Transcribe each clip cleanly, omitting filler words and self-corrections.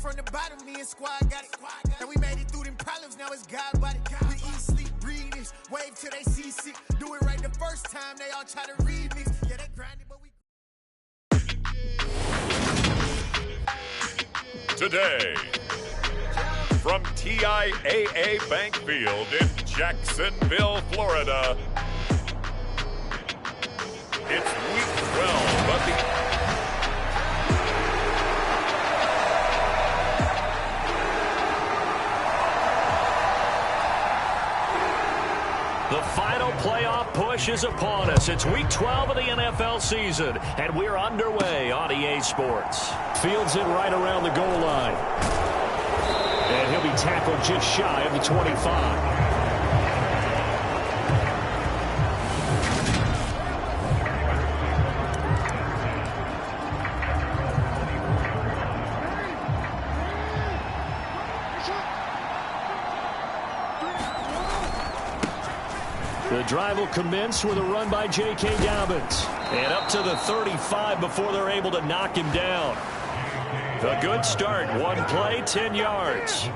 from the bottom, me and squad got it. And we made it through them problems, now it's God body. We eat, sleep, breathe this, wave till they see sick. Do it right the first time, they all try to read me. Yeah, they grinded, but we... Today, from TIAA Bank Field in Jacksonville, Florida, it's Week 12 of The final playoff push is upon us. It's Week 12 of the NFL season, and we're underway on EA Sports. Fields it right around the goal line. And he'll be tackled just shy of the 25. The drive will commence with a run by J.K. Dobbins. And up to the 35 before they're able to knock him down. A good start. One play, 10 yards.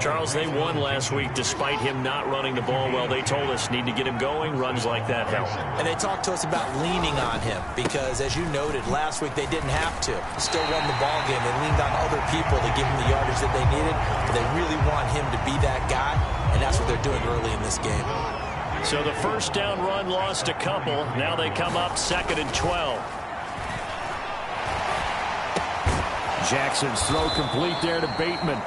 Charles, they won last week despite him not running the ball well. They told us need to get him going. Runs like that help. And they talked to us about leaning on him because, as you noted, last week they didn't have to. Still won the ball game. They leaned on other people to give him the yardage that they needed. But they really want him to be that guy, and that's what they're doing early in this game. So the first down run lost a couple. Now they come up 2nd and 12. Jackson's throw complete there to Bateman.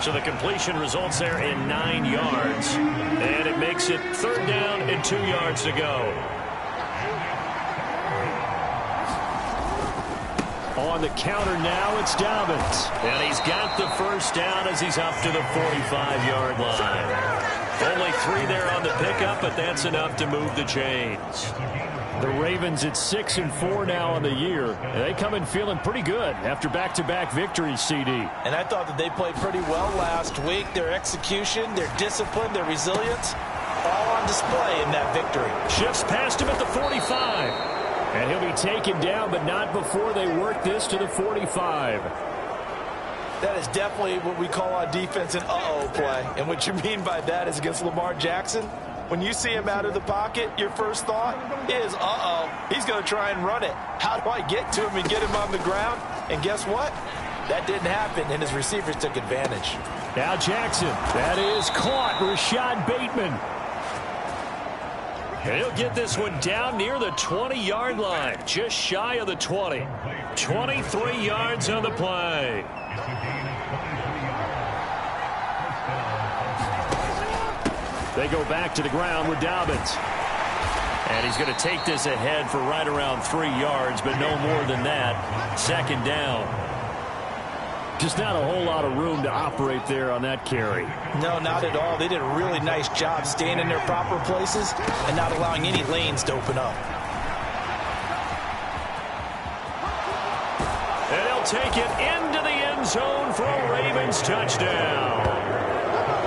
So the completion results there in 9 yards. And it makes it 3rd down and 2 yards to go. On the counter now, it's Dobbins. And he's got the first down as he's up to the 45-yard line. Only 3 there on the pickup, but that's enough to move the chains. The Ravens at 6-4 now on the year. They come in feeling pretty good after back-to-back victories, CD. And I thought that they played pretty well last week. Their execution, their discipline, their resilience, all on display in that victory. Shifts past him at the 45. And he'll be taken down, but not before they work this to the 45. That is definitely what we call on defense an uh-oh play. And what you mean by that is against Lamar Jackson, when you see him out of the pocket, your first thought is, uh-oh, he's going to try and run it. How do I get to him and get him on the ground? And guess what? That didn't happen, and his receivers took advantage. Now Jackson, that is caught. Rashad Bateman. And he'll get this one down near the 20-yard line, just shy of the 20. 23 yards on the play. They go back to the ground with Dobbins. And he's going to take this ahead for right around 3 yards, but no more than that. 2nd down. Just not a whole lot of room to operate there on that carry. No, not at all. They did a really nice job staying in their proper places and not allowing any lanes to open up. And they'll take it into the end zone for a Ravens touchdown.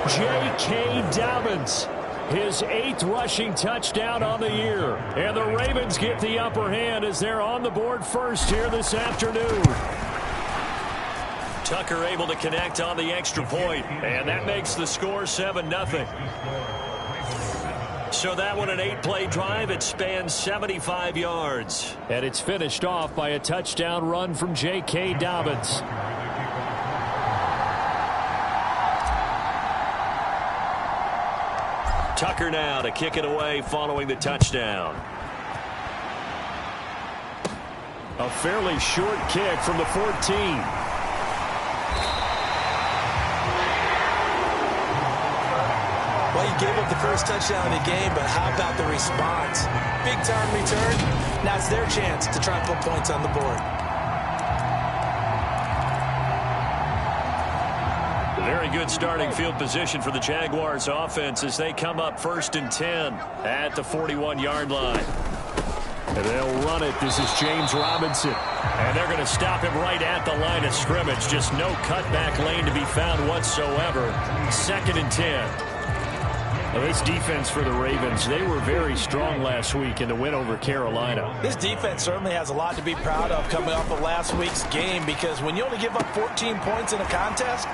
J.K. Dobbins, his 8th rushing touchdown on the year. And the Ravens get the upper hand as they're on the board first here this afternoon. Tucker able to connect on the extra point, and that makes the score 7-0. So that one an 8-play drive. It spans 75 yards. And it's finished off by a touchdown run from J.K. Dobbins. Tucker now to kick it away following the touchdown. A fairly short kick from the 14. Well, you gave up the first touchdown of the game, but how about the response? Big-time return. Now it's their chance to try and put points on the board. Very good starting field position for the Jaguars offense as they come up 1st and 10 at the 41-yard line. And they'll run it. This is James Robinson. And they're going to stop him right at the line of scrimmage. Just no cutback lane to be found whatsoever. 2nd and 10. Well, this defense for the Ravens, they were very strong last week in the win over Carolina. This defense certainly has a lot to be proud of coming off of last week's game, because when you only give up 14 points in a contest,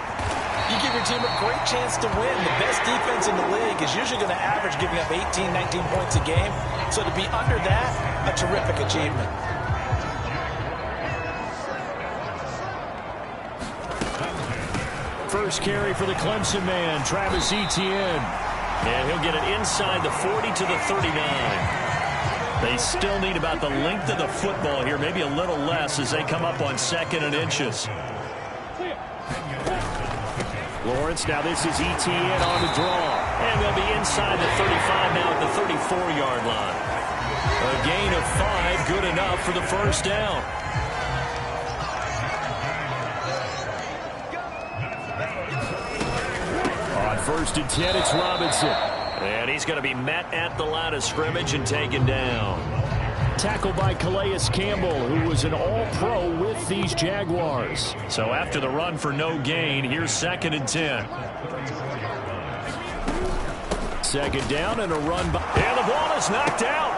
you give your team a great chance to win. The best defense in the league is usually going to average giving up 18, 19 points a game. So to be under that, a terrific achievement. First carry for the Clemson man, Travis Etienne. And he'll get it inside the 40 to the 39. They still need about the length of the football here, maybe a little less as they come up on 2nd and inches. Lawrence, now this is Etienne on the draw. And they'll be inside the 35 now at the 34-yard line. A gain of 5, good enough for the first down. On 1st and 10, it's Robinson. And he's going to be met at the line of scrimmage and taken down. Tackled by Calais Campbell, who was an all-pro with these Jaguars. So after the run for no gain, here's 2nd and 10. 2nd down and a run by... And the ball is knocked out.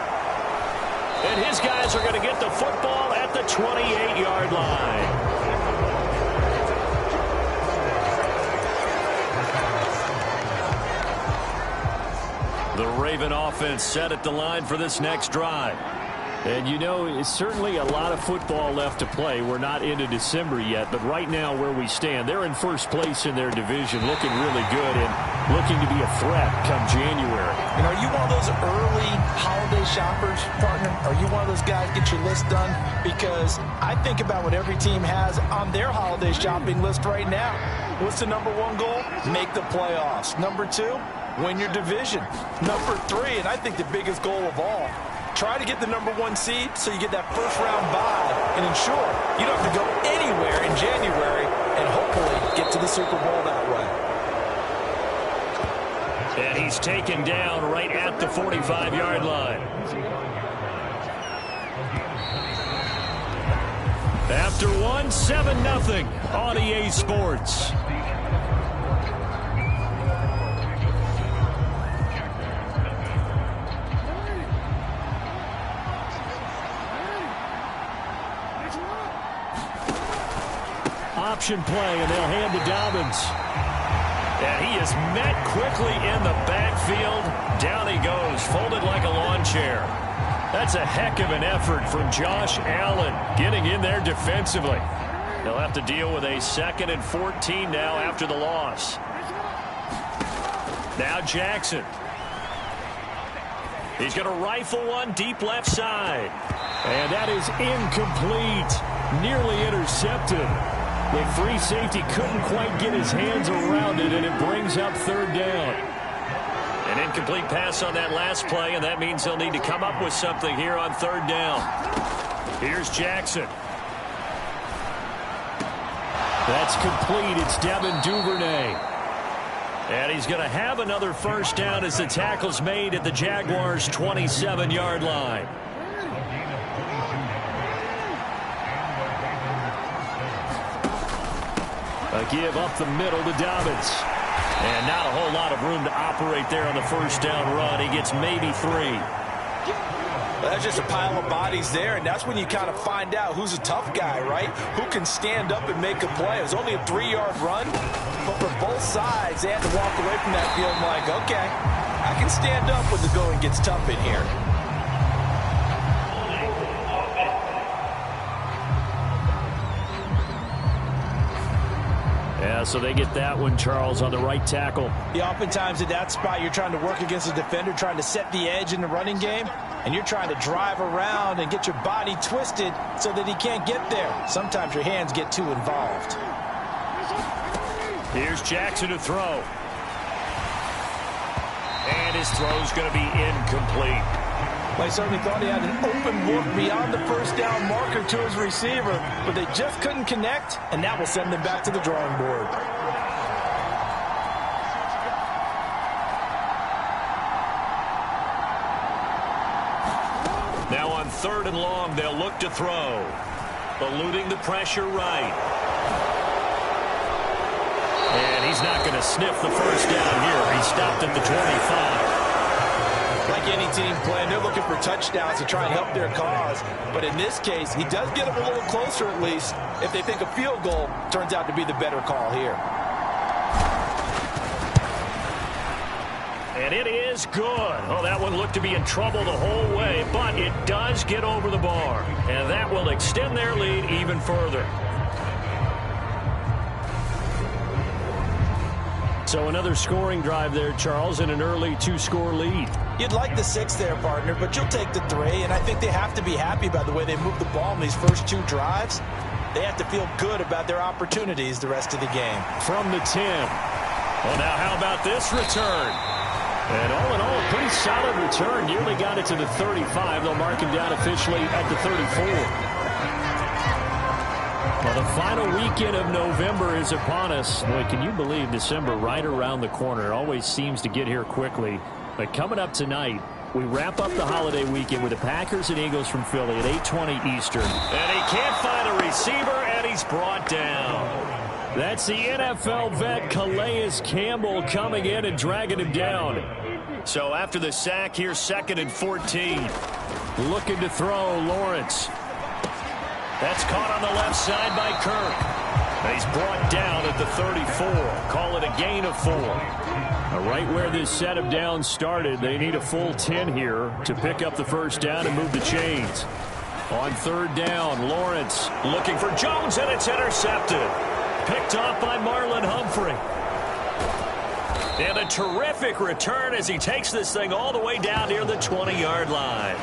And his guys are going to get the football at the 28-yard line. The Raven offense set at the line for this next drive. And you know, it's certainly a lot of football left to play. We're not into December yet, but right now where we stand, they're in first place in their division, looking really good and looking to be a threat come January. And are you one of those early holiday shoppers, partner? Are you one of those guys get your list done? Because I think about what every team has on their holiday shopping list right now. What's the number 1 goal? Make the playoffs. Number 2, win your division. Number 3, and I think the biggest goal of all, try to get the number 1 seed so you get that first-round bye and ensure you don't have to go anywhere in January and hopefully get to the Super Bowl that way. And he's taken down right at the 45-yard line. After 1, 7-0 on EA Sports. Option play, and they'll hand to Dobbins. And he is met quickly in the backfield. Down he goes, folded like a lawn chair. That's a heck of an effort from Josh Allen getting in there defensively. They'll have to deal with a 2nd and 14 now after the loss. Now Jackson. He's going to rifle one deep left side. And that is incomplete. Nearly intercepted. The free safety couldn't quite get his hands around it, and it brings up 3rd down. An incomplete pass on that last play, and that means they'll need to come up with something here on 3rd down. Here's Jackson. That's complete. It's Devin Duvernay. And he's going to have another first down as the tackle's made at the Jaguars' 27-yard line. A give up the middle to Dobbins. And not a whole lot of room to operate there on the first down run. He gets maybe 3. Well, that's just a pile of bodies there, and that's when you kind of find out who's a tough guy, right? Who can stand up and make a play. It was only a 3-yard run, but for both sides, they had to walk away from that field like, okay, I can stand up when the going gets tough in here. Yeah, so they get that one, Charles, on the right tackle. Yeah, oftentimes at that spot, you're trying to work against a defender, trying to set the edge in the running game, and you're trying to drive around and get your body twisted so that he can't get there. Sometimes your hands get too involved. Here's Jackson to throw. And his throw's going to be incomplete. I certainly thought he had an open look beyond the first down marker to his receiver, but they just couldn't connect, and that will send them back to the drawing board. Now on 3rd and long, they'll look to throw. Eluding the pressure right. And he's not going to sniff the first down here. He stopped at the 25. Like any team playing, they're looking for touchdowns to try and help their cause. But in this case, he does get them a little closer at least if they think a field goal turns out to be the better call here. And it is good. Oh, that one looked to be in trouble the whole way, but it does get over the bar. And that will extend their lead even further. So another scoring drive there, Charles, and an early 2-score lead. You'd like the 6 there, partner, but you'll take the 3, and I think they have to be happy about the way they moved the ball in these first 2 drives. They have to feel good about their opportunities the rest of the game. From the 10. Well, now how about this return? And all in all, a pretty solid return. Nearly got it to the 35. They'll mark him down officially at the 34. Well, the final weekend of November is upon us. Boy, can you believe December right around the corner? It always seems to get here quickly. But coming up tonight, we wrap up the holiday weekend with the Packers and Eagles from Philly at 8:20 Eastern. And he can't find a receiver, and he's brought down. That's the NFL vet Calais Campbell coming in and dragging him down. So after the sack, here's 2nd and 14. Looking to throw, Lawrence. That's caught on the left side by Kirk. He's brought down at the 34. Call it a gain of 4. Right where this set of downs started, they need a full 10 here to pick up the first down and move the chains. On 3rd down, Lawrence looking for Jones, and it's intercepted. Picked off by Marlon Humphrey. And a terrific return as he takes this thing all the way down near the 20-yard line.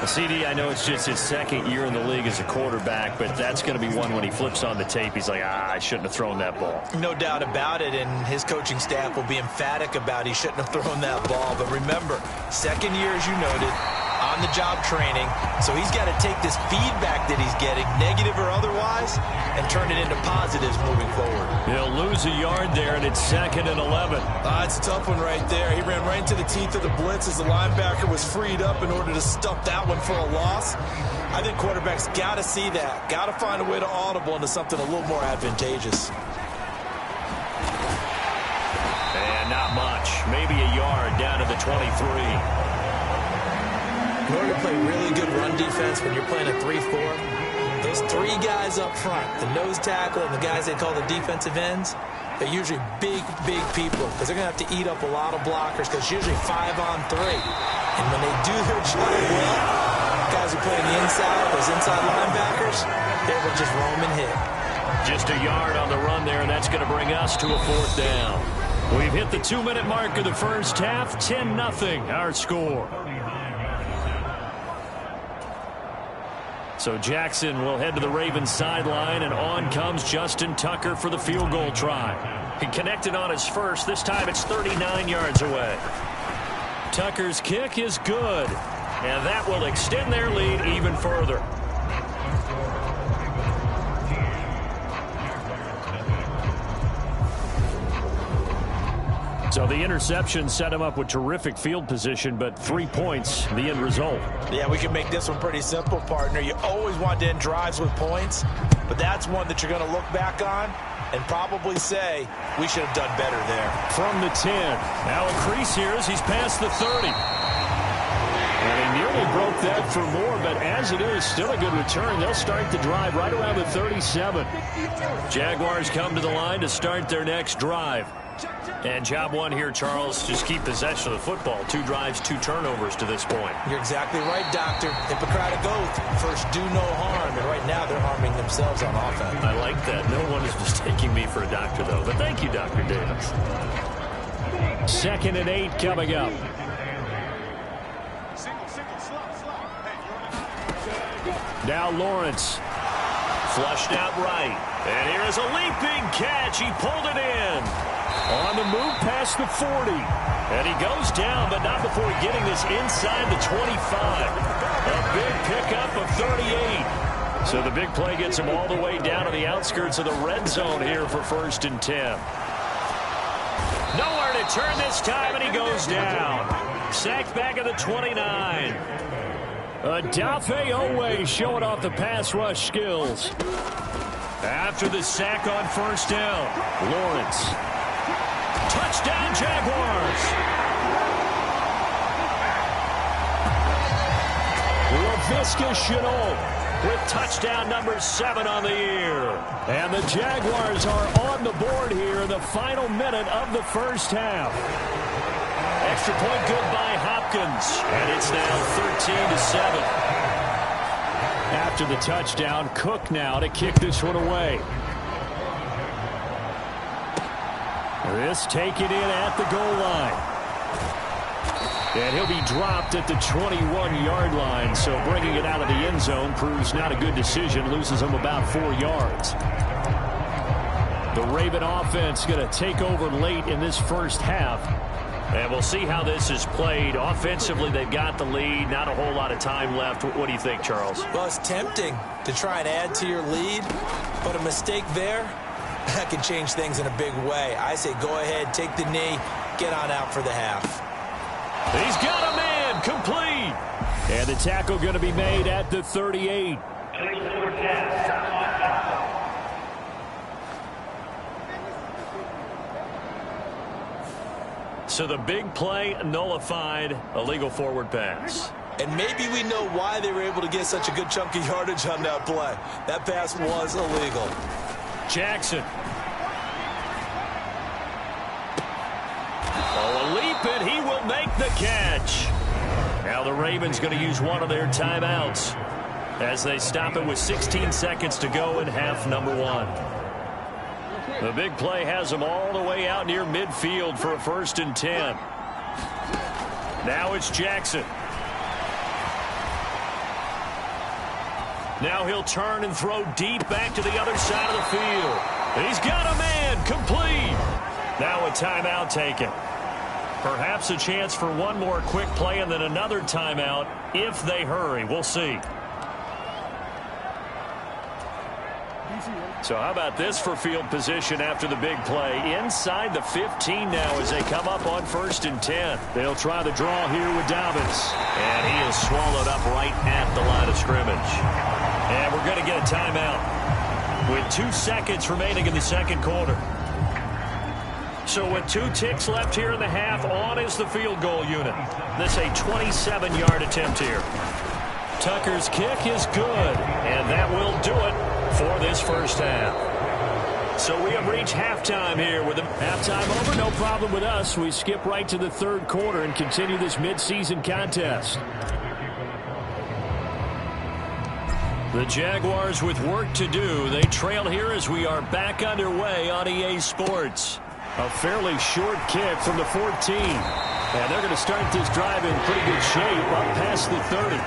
CD, I know it's just his 2nd year in the league as a quarterback, but that's going to be one when he flips on the tape. He's like, I shouldn't have thrown that ball. No doubt about it, and his coaching staff will be emphatic about he shouldn't have thrown that ball. But remember, 2nd year, as you noted, on-the-job training. So he's got to take this feedback that he's getting, negative or otherwise, and turn it into positives moving forward. He'll lose a yard there, and it's 2nd and 11. It's a tough one right there. He ran right into the teeth of the blitz as the linebacker was freed up in order to stuff that one for a loss. I think quarterbacks got to see that. Got to find a way to audible into something a little more advantageous. And not much. Maybe a yard down to the 23. In order to play really good run defense when you're playing a 3-4, those 3 guys up front, the nose tackle and the guys they call the defensive ends, they're usually big people because they're going to have to eat up a lot of blockers because it's usually 5-on-3. And when they do their job well, guys who play on the inside, those inside linebackers, they will just roam and hit. Just a yard on the run there, and that's going to bring us to a 4th down. We've hit the 2-minute mark of the first half, 10-0 our score. So Jackson will head to the Ravens sideline, and on comes Justin Tucker for the field goal try. He connected on his first. This time it's 39 yards away. Tucker's kick is good, and that will extend their lead even further. So the interception set him up with terrific field position, but 3 points, the end result. Yeah, we can make this one pretty simple, partner. You always want to end drives with points, but that's one that you're going to look back on and probably say, we should have done better there. From the 10. Now a crease here as he's past the 30. And he nearly broke that for more, but as it is, still a good return. They'll start the drive right around the 37. Jaguars come to the line to start their next drive. And job one here, Charles, just keep possession of the football. 2 drives, 2 turnovers to this point. You're exactly right, Doctor. Hippocratic oath, first do no harm. And right now they're harming themselves on offense. I like that. No one is mistaking me for a doctor, though. But thank you, Dr. Davis. 2nd and 8 coming up. Now Lawrence. Flushed out right. And here is a leaping catch. He pulled it in. On the move past the 40. And he goes down, but not before getting this inside the 25. A big pickup of 38. So the big play gets him all the way down to the outskirts of the red zone here for 1st and 10. Nowhere to turn this time, and he goes down. Sacked back at the 29. Odafe Owe showing off the pass rush skills. After the sack on first down, Lawrence. Touchdown, Jaguars. Laviska Shenault with touchdown number 7 on the year. And the Jaguars are on the board here in the final minute of the first half. Extra point good by Hopkins. And it's now 13-7. After the touchdown, Cook now to kick this one away. This taken in at the goal line. And he'll be dropped at the 21-yard line, so bringing it out of the end zone proves not a good decision, loses him about 4 yards. The Raven offense going to take over late in this first half. And we'll see how this is played. Offensively, they've got the lead. Not a whole lot of time left. What do you think, Charles? Well, it's tempting to try and add to your lead, but a mistake there, that can change things in a big way. I say go ahead, take the knee, get on out for the half. He's got a man, complete. And the tackle going to be made at the 38. So the big play nullified, illegal forward pass. And maybe we know why they were able to get such a good chunk of yardage on that play. That pass was illegal. Jackson. Oh, a leap, and he will make the catch. Now the Ravens going to use one of their timeouts as they stop it with 16 seconds to go in half number 1. The big play has them all the way out near midfield for a 1st and 10. Now it's Jackson. Now he'll turn and throw deep back to the other side of the field. He's got a man, complete. Now a timeout taken. Perhaps a chance for one more quick play and then another timeout if they hurry. We'll see. So how about this for field position after the big play? Inside the 15 now as they come up on 1st and 10. They'll try the draw here with Dobbins. And he is swallowed up right at the line of scrimmage. And we're going to get a timeout with 2 seconds remaining in the second quarter. So with 2 ticks left here in the half, on is the field goal unit. This a 27-yard attempt here. Tucker's kick is good, and that will do it for this first half. So we have reached halftime here. With the halftime over, no problem with us. We skip right to the third quarter and continue this midseason contest. The Jaguars with work to do. They trail here as we are back underway on EA Sports. A fairly short kick from the 14. And they're going to start this drive in pretty good shape up past the 30.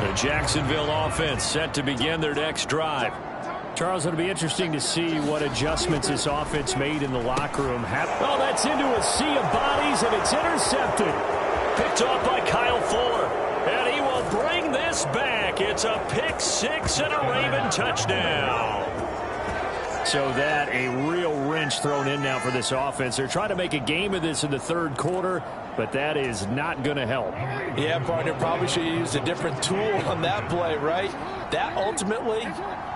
The Jacksonville offense set to begin their next drive. Charles, it'll be interesting to see what adjustments this offense made in the locker room. Oh, that's into a sea of bodies, and it's intercepted. Picked off by Kyle Fuller. And he will bring this back. It's a pick 6 and a Raven touchdown. So that a real wrench thrown in now for this offense. They're trying to make a game of this in the third quarter, but that is not going to help. Yeah, partner, probably should have used a different tool on that play, right? That ultimately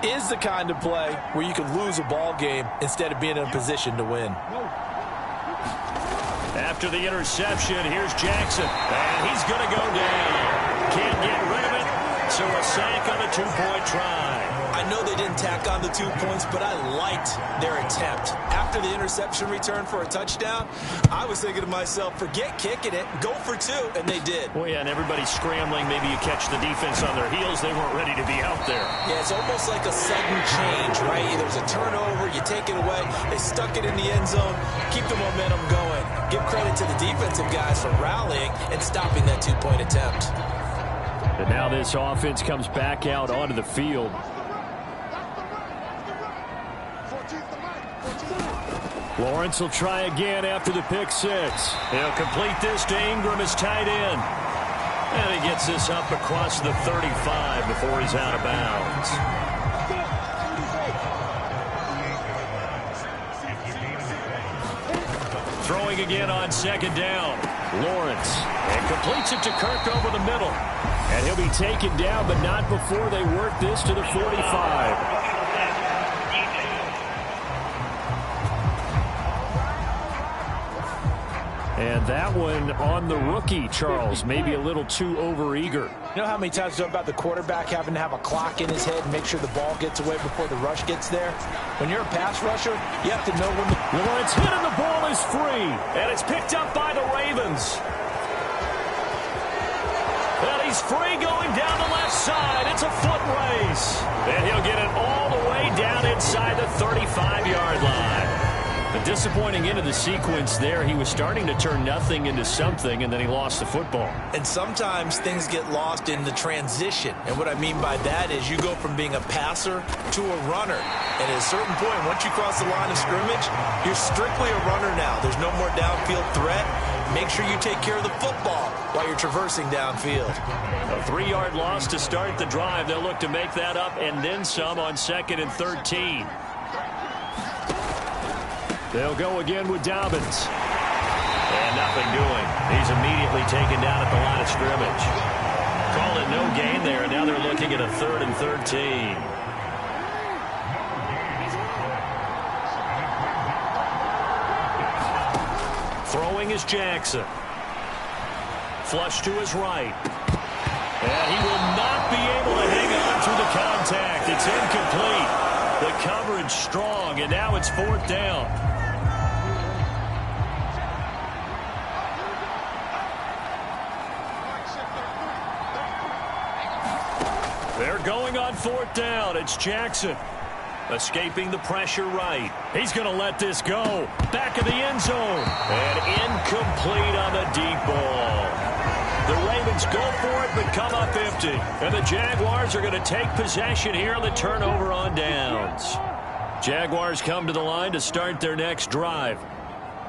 is the kind of play where you can lose a ball game instead of being in a position to win. After the interception, here's Jackson, and he's going to go down. Can't get rid of it, so a sack on a 2-point try. I know they didn't tack on the 2 points, but I liked their attempt. After the interception return for a touchdown, I was thinking to myself, forget kicking it, go for 2, and they did. Well, yeah, and everybody's scrambling. Maybe you catch the defense on their heels. They weren't ready to be out there. Yeah, it's almost like a sudden change, right? There's a turnover, you take it away, they stuck it in the end zone, keep the momentum going. Give credit to the defensive guys for rallying and stopping that 2-point attempt. And now this offense comes back out onto the field. Lawrence will try again after the pick 6. He'll complete this to Ingram as tight end. And he gets this up across the 35 before he's out of bounds. Throwing again on second down. Lawrence. And completes it to Kirk over the middle. And he'll be taken down, but not before they work this to the 45. And that one on the rookie, Charles, maybe a little too overeager. You know how many times about the quarterback having to have a clock in his head and make sure the ball gets away before the rush gets there? When you're a pass rusher, you have to know when the... Lawrence hit and the ball is free. And it's picked up by the Ravens. And he's free going down the left side. It's a foot race. And he'll get it all the way down inside the 35-yard line. A disappointing end of the sequence there. He was starting to turn nothing into something, and then he lost the football. And sometimes things get lost in the transition. And what I mean by that is you go from being a passer to a runner. And at a certain point, once you cross the line of scrimmage, you're strictly a runner now. There's no more downfield threat. Make sure you take care of the football while you're traversing downfield. A 3-yard loss to start the drive. They'll look to make that up and then some on 2nd and 13. They'll go again with Dobbins. And nothing doing. He's immediately taken down at the line of scrimmage. Call it no gain there. Now they're looking at a 3rd and 13. Throwing is Jackson. Flush to his right. And he will not be able to hang on through the contact. It's incomplete. The coverage strong, and now it's 4th down. They're going on 4th down. It's Jackson. Escaping the pressure right. He's going to let this go. Back of the end zone. And incomplete on the deep ball. The Ravens go for it, but come up empty. And the Jaguars are going to take possession here on the turnover on downs. Jaguars come to the line to start their next drive.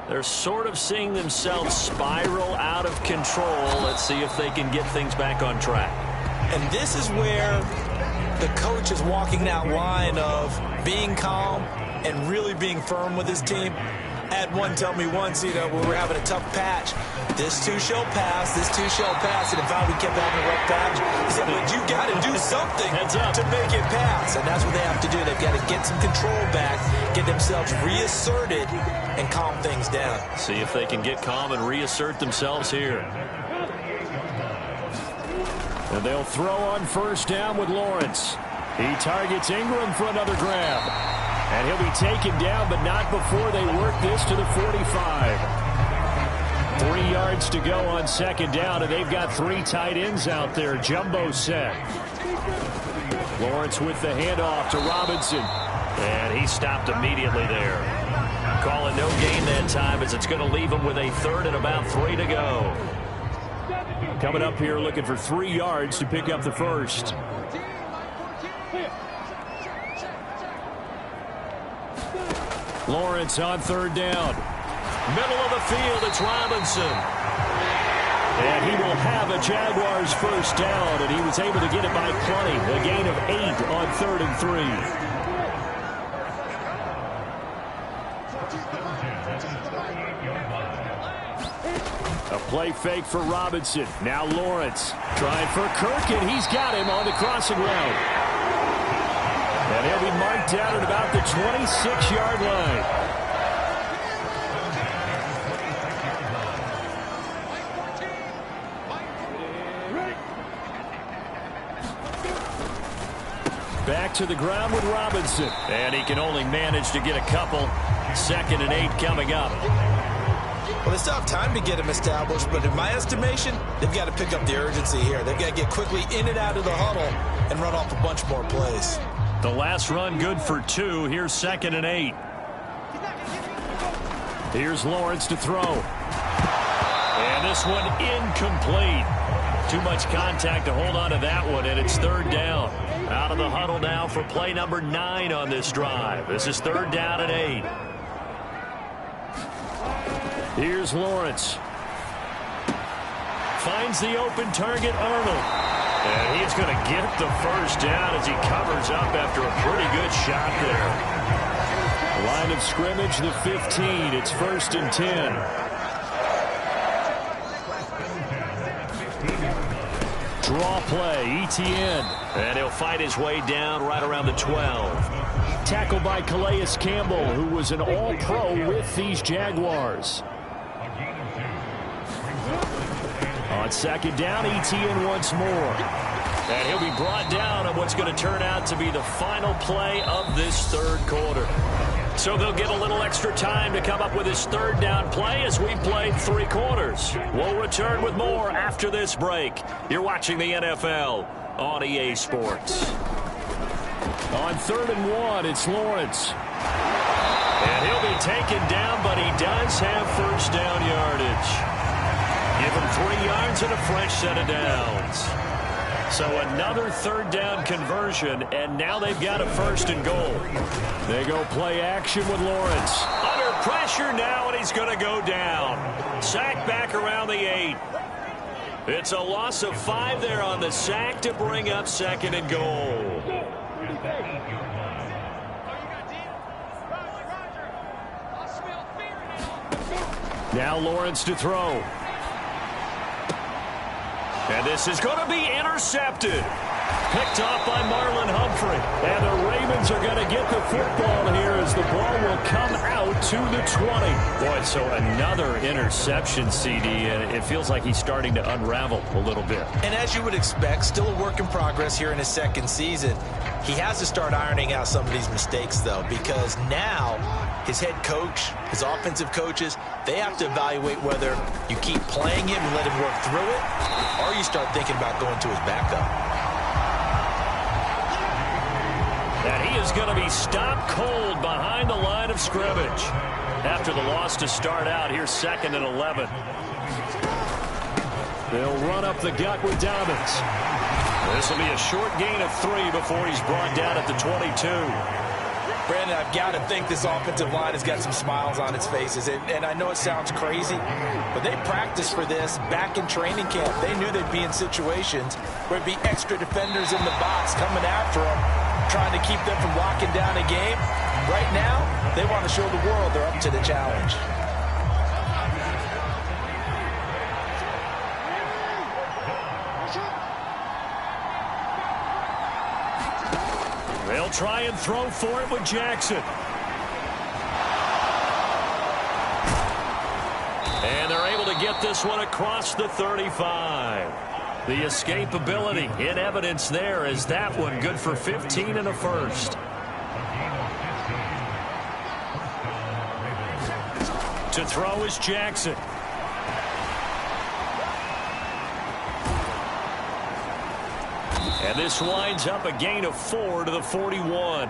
They're sort of seeing themselves spiral out of control. Let's see if they can get things back on track. And this is where the coach is walking that line of being calm and really being firm with his team. I had one tell me once, when we were having a tough patch, this too shall pass, this too shall pass. And in fact, we kept having a rough patch. He said, but you got to do something to make it pass. And that's what they have to do. They've got to get some control back, get themselves reasserted, and calm things down. See if they can get calm and reassert themselves here. And they'll throw on 1st down with Lawrence. He targets Ingram for another grab. And he'll be taken down, but not before they work this to the 45. 3 yards to go on 2nd down, and they've got 3 tight ends out there. Jumbo set. Lawrence with the handoff to Robinson. And he stopped immediately there. Calling no gain that time as it's going to leave him with a 3rd and about 3 to go. Coming up here looking for 3 yards to pick up the 1st. Lawrence on 3rd down. Middle of the field, it's Robinson. And he will have a Jaguars 1st down, and he was able to get it by plenty. A gain of 8 on 3rd and 3. A play fake for Robinson. Now Lawrence trying for Kirk, and he's got him on the crossing route. And he'll be marked down at about the 26-yard line. Back to the ground with Robinson. And he can only manage to get a couple. 2nd and 8 coming up. Well, they still have time to get him established, but in my estimation, they've got to pick up the urgency here. They've got to get quickly in and out of the huddle and run off a bunch more plays. The last run good for 2. Here's 2nd and 8. Here's Lawrence to throw. And this one incomplete. Too much contact to hold on to that one, and it's 3rd down. Out of the huddle now for play number 9 on this drive. This is 3rd down and 8. Here's Lawrence. Finds the open target, Arnold. And he's going to get the 1st down as he covers up after a pretty good shot there. Line of scrimmage, the 15. It's 1st and 10. Draw play, Etienne. And he'll fight his way down right around the 12. Tackled by Calais Campbell, who was an all-pro with these Jaguars. On second down, Etienne once more. And he'll be brought down on what's going to turn out to be the final play of this third quarter. So they'll get a little extra time to come up with his third down play as we played 3 quarters. We'll return with more after this break. You're watching the NFL on EA Sports. On 3rd and 1, it's Lawrence. And he'll be taken down, but he does have first down yardage. Give him 3 yards and a fresh set of downs. So another third down conversion, and now they've got a 1st and goal. They go play action with Lawrence. Under pressure now, and he's going to go down. Sack back around the 8. It's a loss of 5 there on the sack to bring up 2nd and goal. Now Lawrence to throw. And this is going to be intercepted. Picked off by Marlon Humphrey. And the Ravens are going to get the football here as the ball will come out to the 20. Boy, so another interception, CD, and it feels like he's starting to unravel a little bit. And as you would expect, still a work in progress here in his 2nd season. He has to start ironing out some of these mistakes, though, because now his head coach, his offensive coaches, they have to evaluate whether you keep playing him and let him work through it, or you start thinking about going to his backup. And he is going to be stopped cold behind the line of scrimmage. After the loss to start out, here's 2nd and 11. They'll run up the gut with Dobbins. This will be a short gain of 3 before he's brought down at the 22. Brandon, I've got to think this offensive line has got some smiles on its faces. And I know it sounds crazy, but they practiced for this back in training camp. They knew they'd be in situations where there'd be extra defenders in the box coming after them, trying to keep them from locking down a game. Right now, they want to show the world they're up to the challenge. They'll try and throw for it with Jackson. And they're able to get this one across the 35. The escapability in evidence there is that one good for 15 and a first. To throw is Jackson. And this winds up a gain of 4 to the 41.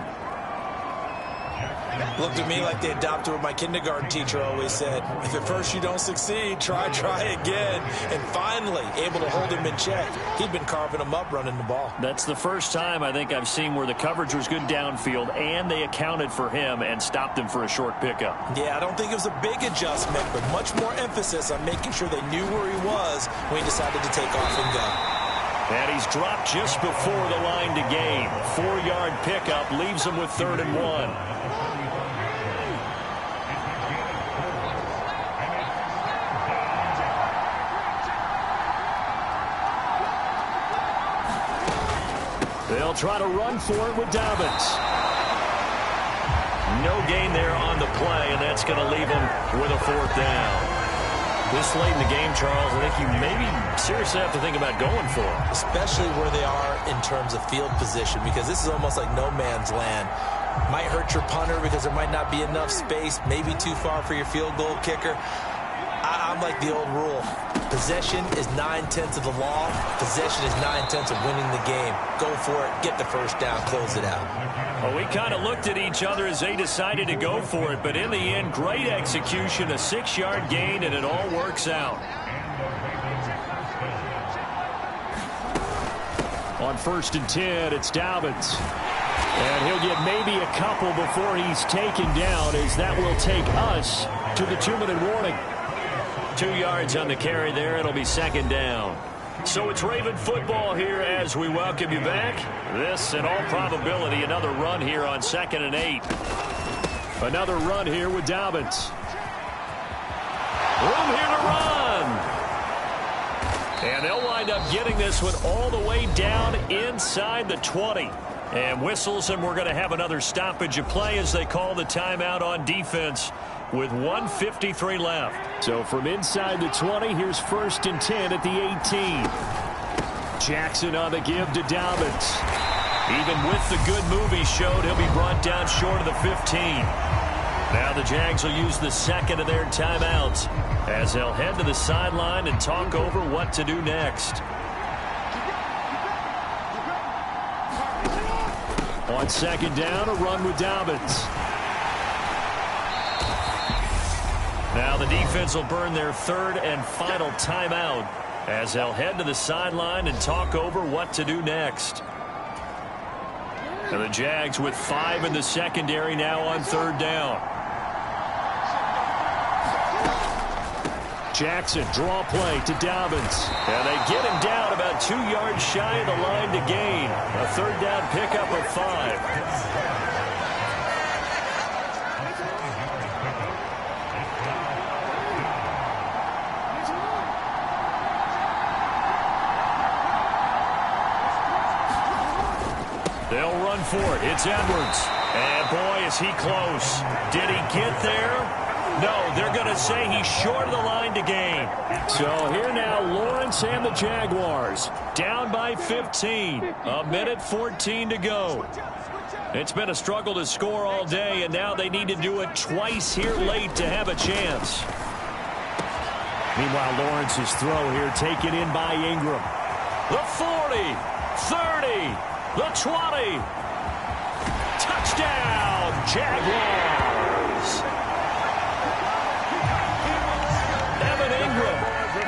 Looked at me like they adopted what my kindergarten teacher always said. If at first you don't succeed, try again. And finally, able to hold him in check. He'd been carving him up running the ball. That's the first time I think I've seen where the coverage was good downfield and they accounted for him and stopped him for a short pickup. Yeah, I don't think it was a big adjustment, but much more emphasis on making sure they knew where he was when he decided to take off and go. And he's dropped just before the line to gain. 4-yard pickup leaves him with 3rd and 1. They'll try to run for it with Dobbins. No gain there on the play, and that's going to leave him with a 4th down. This late in the game, Charles, I think you maybe seriously have to think about going for it. Especially where they are in terms of field position, because this is almost like no man's land. Might hurt your punter because there might not be enough space, maybe too far for your field goal kicker. I'm like the old rule. Possession is 9/10 of the law. Possession is 9/10 of winning the game. Go for it. Get the first down. Close it out. Well, we kind of looked at each other as they decided to go for it, but in the end, great execution, a 6-yard gain, and it all works out. On 1st and 10, it's Dobbins. And he'll get maybe a couple before he's taken down, as that will take us to the 2-minute warning. 2 yards on the carry there. It'll be 2nd down. So it's Raven football here as we welcome you back. This, in all probability, another run here on 2nd and 8. Another run here with Dobbins. Room here to run. And they'll line wind up getting this one all the way down inside the 20. And whistles, and we're going to have another stoppage of play as they call the timeout on defense with 1:53 left. So from inside the 20, here's 1st and 10 at the 18. Jackson on the give to Dobbins. Even with the good move he showed, he'll be brought down short of the 15. Now the Jags will use the second of their timeouts as they'll head to the sideline and talk over what to do next. On 2nd down, a run with Dobbins. Now the defense will burn their 3rd and final timeout as they'll head to the sideline and talk over what to do next. And the Jags with 5 in the secondary now on 3rd down. Jackson, draw play to Dobbins. And they get him down about 2 yards shy of the line to gain. A 3rd down pickup of 5. They'll run for it. It's Edwards. And boy, is he close. Did he get there? No, they're going to say he's short of the line to gain. So here now, Lawrence and the Jaguars Down by 15. 1:14 to go. It's been a struggle to score all day, and now they need to do it twice here late to have a chance. Meanwhile, Lawrence's throw here taken in by Ingram. The 40, 30, the 20. Touchdown, Jaguars. Evan Ingram,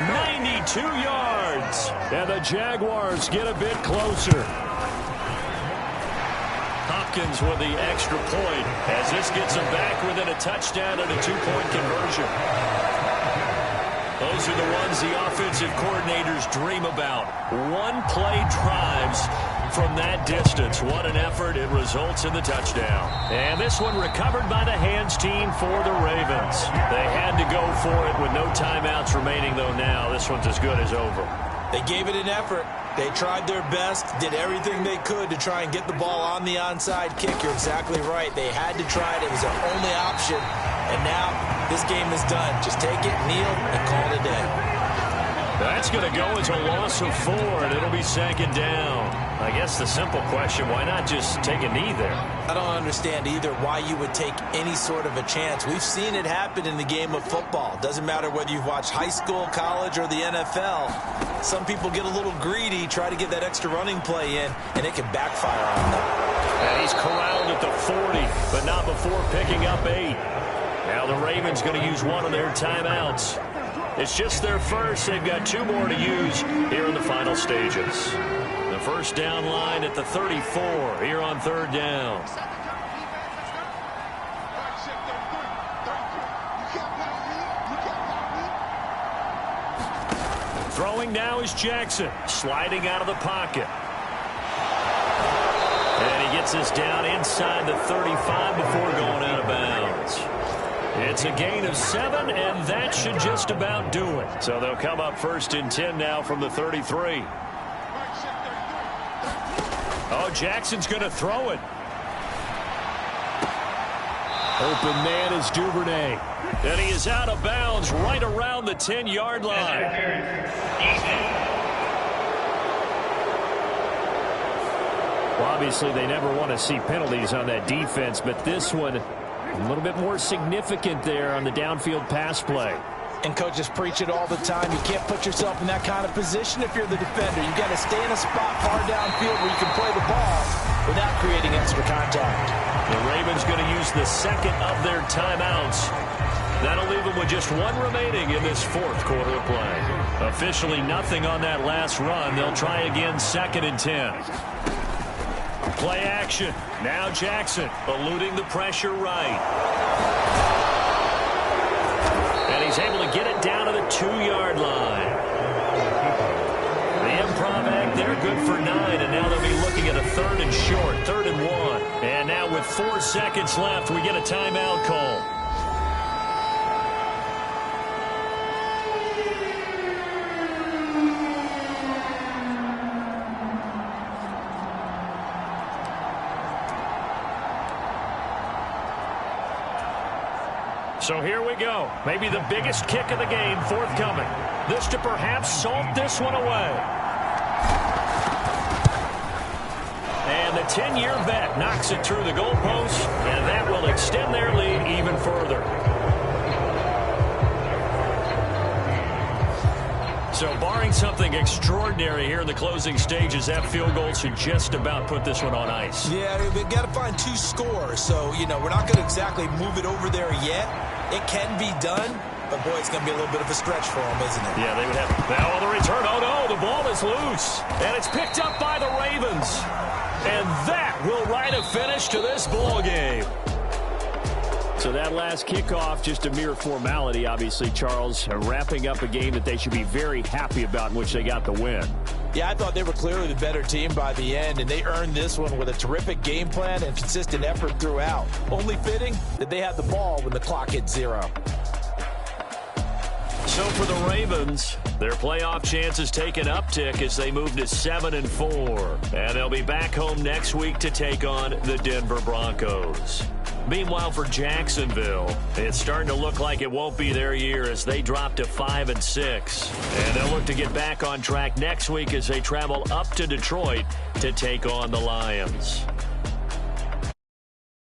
92 yards. And the Jaguars get a bit closer. Hopkins with the extra point as this gets them back within a touchdown and a 2-point conversion. Those are the ones the offensive coordinators dream about. One-play drives from that distance. What an effort. It results in the touchdown. And this one recovered by the hands team for the Ravens. They had to go for it with no timeouts remaining, though now this one's as good as over. They gave it an effort. They tried their best, did everything they could to try and get the ball on the onside kick. You're exactly right. They had to try it. It was their only option. And now this game is done. Just take it, kneel, and call it a day. That's going to go as a loss of 4, and it'll be 2nd down. I guess the simple question, why not just take a knee there? I don't understand either why you would take any sort of a chance. We've seen it happen in the game of football. Doesn't matter whether you've watched high school, college, or the NFL. Some people get a little greedy, try to get that extra running play in, and it can backfire on them. And he's corralled at the 40, but not before picking up 8. Now the Ravens going to use one of their timeouts. It's just their first. They've got 2 more to use here in the final stages. The first down line at the 34 here on 3rd down. Throwing now is Jackson, sliding out of the pocket. And he gets us down inside the 35 before going out of bounds. It's a gain of 7, and that should just about do it. So they'll come up 1st and 10 now from the 33. Oh, Jackson's going to throw it. Open man is Duvernay. And he is out of bounds right around the 10-yard line. Well, obviously, they never want to see penalties on that defense, but this one a little bit more significant there on the downfield pass play. And coaches preach it all the time. You can't put yourself in that kind of position if you're the defender. You've got to stay in a spot far downfield where you can play the ball without creating extra contact. The Ravens going to use the second of their timeouts. That'll leave them with just 1 remaining in this 4th quarter of play. Officially nothing on that last run. They'll try again 2nd and 10. Play action. Now Jackson eluding the pressure right. And he's able to get it down to the 2-yard line. The improv act there, good for 9, and now they'll be looking at a 3rd and short, 3rd and 1. And now with 4 seconds left, we get a timeout call. So here we go. Maybe the biggest kick of the game forthcoming. This to perhaps salt this one away. And the 10-year vet knocks it through the goalpost, and that will extend their lead even further. So barring something extraordinary here in the closing stages, that field goal should just about put this one on ice. Yeah, we've got to find 2 scores. So, we're not going to exactly move it over there yet. It can be done, but, boy, it's going to be a little bit of a stretch for them, isn't it? Yeah, they would have. Now on the return. Oh, no, the ball is loose. And it's picked up by the Ravens. And that will write a finish to this ball game. So that last kickoff, just a mere formality, obviously, Charles, wrapping up a game that they should be very happy about in which they got the win. Yeah, I thought they were clearly the better team by the end, and they earned this one with a terrific game plan and consistent effort throughout. Only fitting that they had the ball when the clock hit 0. So for the Ravens, their playoff chances take an uptick as they move to 7-4. And they'll be back home next week to take on the Denver Broncos. Meanwhile, for Jacksonville, it's starting to look like it won't be their year as they drop to 5-6. And they'll look to get back on track next week as they travel up to Detroit to take on the Lions.